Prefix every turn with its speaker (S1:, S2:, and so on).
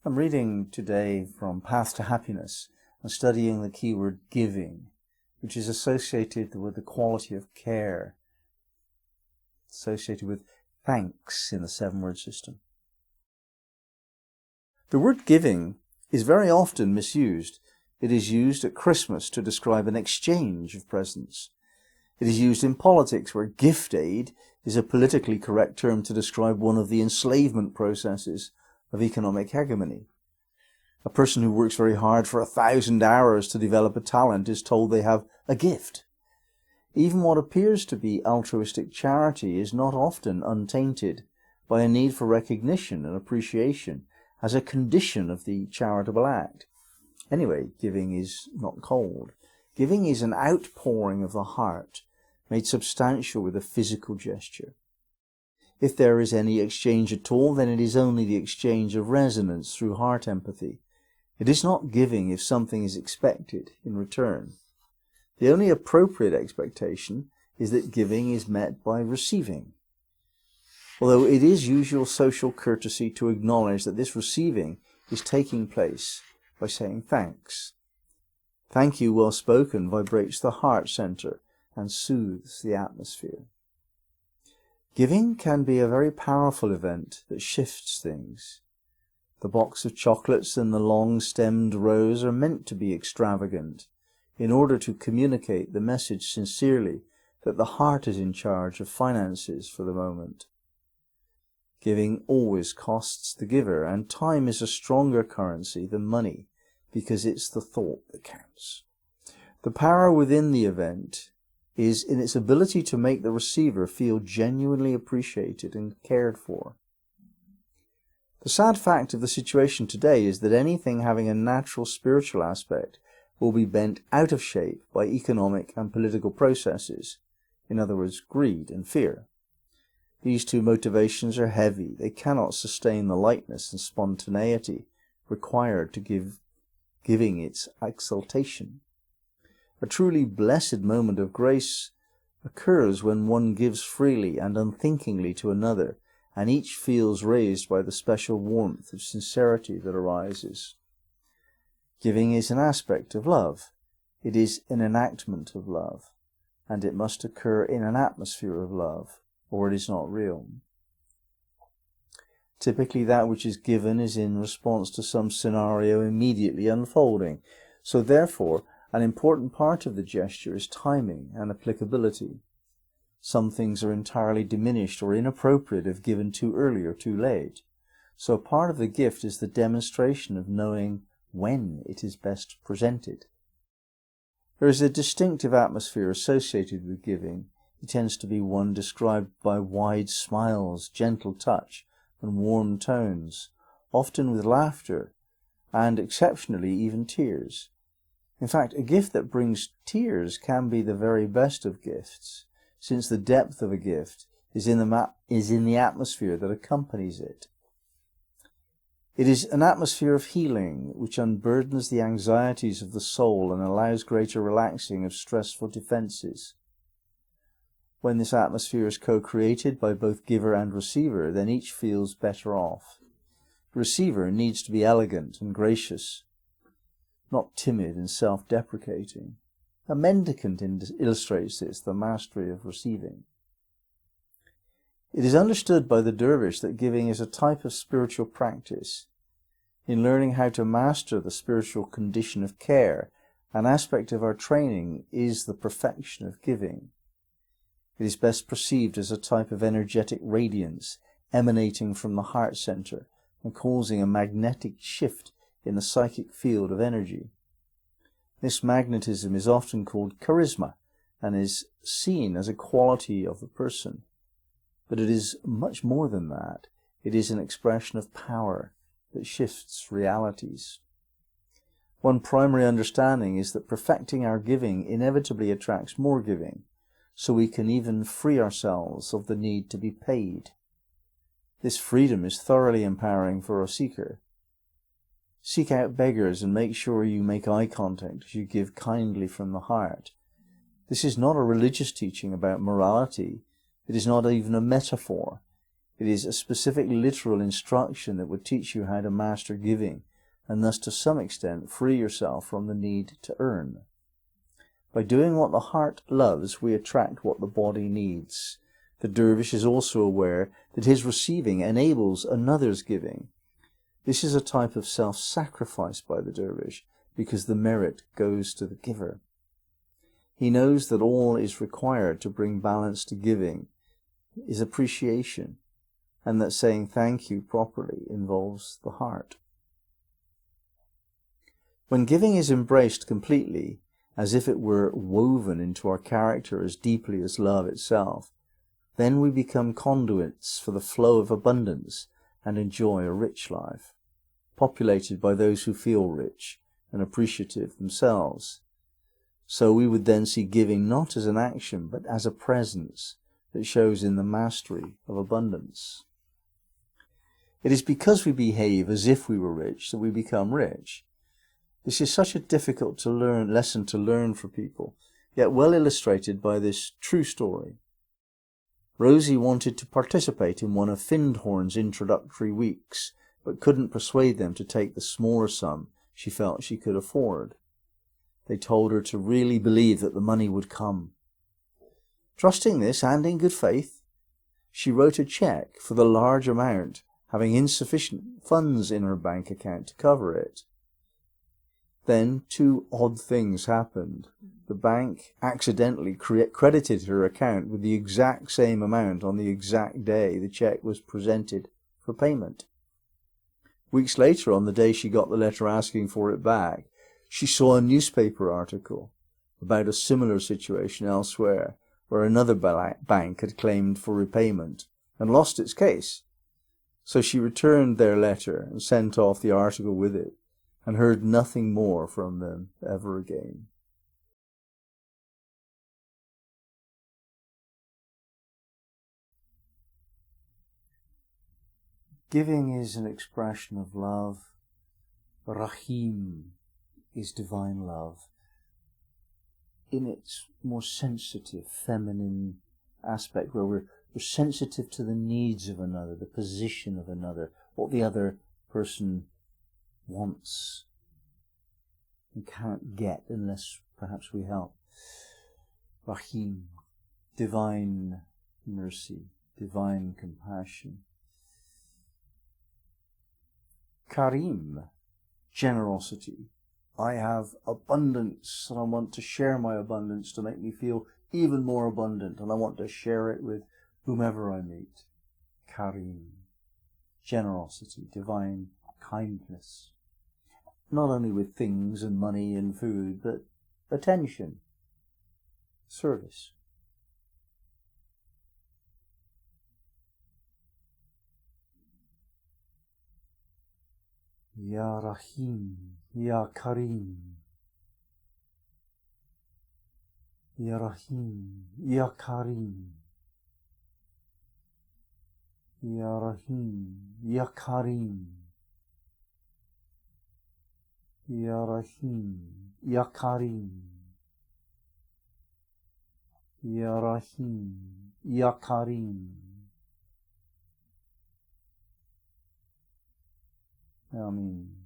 S1: I'm reading today from Path to Happiness and studying the keyword giving, which is associated with the quality of care, associated with thanks in the 7-word system. The word giving is very often misused. It is used at Christmas to describe an exchange of presents. It is used in politics, where gift aid is a politically correct term to describe one of the enslavement processes of economic hegemony. A person who works very hard for 1,000 hours to develop a talent is told they have a gift. Even what appears to be altruistic charity is not often untainted by a need for recognition and appreciation as a condition of the charitable act. Anyway, giving is not cold. Giving is an outpouring of the heart, made substantial with a physical gesture. If there is any exchange at all, then it is only the exchange of resonance through heart empathy. It is not giving if something is expected in return. The only appropriate expectation is that giving is met by receiving. Although it is usual social courtesy to acknowledge that this receiving is taking place by saying thanks. Thank you well spoken vibrates the heart center and soothes the atmosphere. Giving can be a very powerful event that shifts things. The box of chocolates and the long-stemmed rose are meant to be extravagant in order to communicate the message sincerely that the heart is in charge of finances for the moment. Giving always costs the giver, and time is a stronger currency than money because it's the thought that counts. The power within the event is in its ability to make the receiver feel genuinely appreciated and cared for. The sad fact of the situation today is that anything having a natural spiritual aspect will be bent out of shape by economic and political processes, in other words, greed and fear. These two motivations are heavy. They cannot sustain the lightness and spontaneity required to give giving its exaltation. A truly blessed moment of grace occurs when one gives freely and unthinkingly to another, and each feels raised by the special warmth of sincerity that arises. Giving is an aspect of love. It is an enactment of love, and it must occur in an atmosphere of love, or it is not real. Typically that which is given is in response to some scenario immediately unfolding, so therefore an important part of the gesture is timing and applicability. Some things are entirely diminished or inappropriate if given too early or too late, so part of the gift is the demonstration of knowing when it is best presented. There is a distinctive atmosphere associated with giving. It tends to be one described by wide smiles, gentle touch, and warm tones, often with laughter, and exceptionally even tears. In fact, a gift that brings tears can be the very best of gifts, since the depth of a gift is in the atmosphere that accompanies it. It is an atmosphere of healing which unburdens the anxieties of the soul and allows greater relaxing of stressful defenses. When this atmosphere is co-created by both giver and receiver, then each feels better off. The receiver needs to be elegant and gracious, not timid and self-deprecating. A mendicant illustrates this, the mastery of receiving. It is understood by the dervish that giving is a type of spiritual practice. In learning how to master the spiritual condition of care, an aspect of our training is the perfection of giving. It is best perceived as a type of energetic radiance emanating from the heart center and causing a magnetic shift in the psychic field of energy. This magnetism is often called charisma and is seen as a quality of the person. But it is much more than that. It is an expression of power that shifts realities. One primary understanding is that perfecting our giving inevitably attracts more giving, so we can even free ourselves of the need to be paid. This freedom is thoroughly empowering for a seeker. Seek out beggars and make sure you make eye contact as you give kindly from the heart. This is not a religious teaching about morality. It is not even a metaphor. It is a specific literal instruction that would teach you how to master giving, and thus to some extent free yourself from the need to earn. By doing what the heart loves, we attract what the body needs. The dervish is also aware that his receiving enables another's giving. This is a type of self-sacrifice by the dervish, because the merit goes to the giver. He knows that all is required to bring balance to giving is appreciation, and that saying thank you properly involves the heart. When giving is embraced completely, as if it were woven into our character as deeply as love itself, then we become conduits for the flow of abundance and enjoy a rich life, populated by those who feel rich and appreciative themselves. So we would then see giving not as an action, but as a presence that shows in the mastery of abundance. It is because we behave as if we were rich that we become rich. This is such a difficult lesson to learn for people, yet well illustrated by this true story. Rosie wanted to participate in one of Findhorn's introductory weeks, but couldn't persuade them to take the smaller sum she felt she could afford. They told her to really believe that the money would come. Trusting this, and in good faith, she wrote a cheque for the large amount, having insufficient funds in her bank account to cover it. Then two odd things happened. The bank accidentally credited her account with the exact same amount on the exact day the cheque was presented for payment. Weeks later, on the day she got the letter asking for it back, she saw a newspaper article about a similar situation elsewhere, where another bank had claimed for repayment and lost its case. So she returned their letter and sent off the article with it, and heard nothing more from them ever again. Giving is an expression of love. Rahim is divine love. In its more sensitive, feminine aspect, where we're sensitive to the needs of another, the position of another, what the other person wants and can't get unless perhaps we help. Rahim, divine mercy, divine compassion. Karim, generosity. I have abundance and I want to share my abundance to make me feel even more abundant, and I want to share it with whomever I meet. Karim, generosity, divine kindness. Not only with things and money and food, but attention, service. Ya Rahim, Ya Karim, Ya Rahim, Ya Karim, Ya Rahim, Ya Karim, Ya Rahim, Ya Karim, Ya Rahim, Ya Karim. Amen.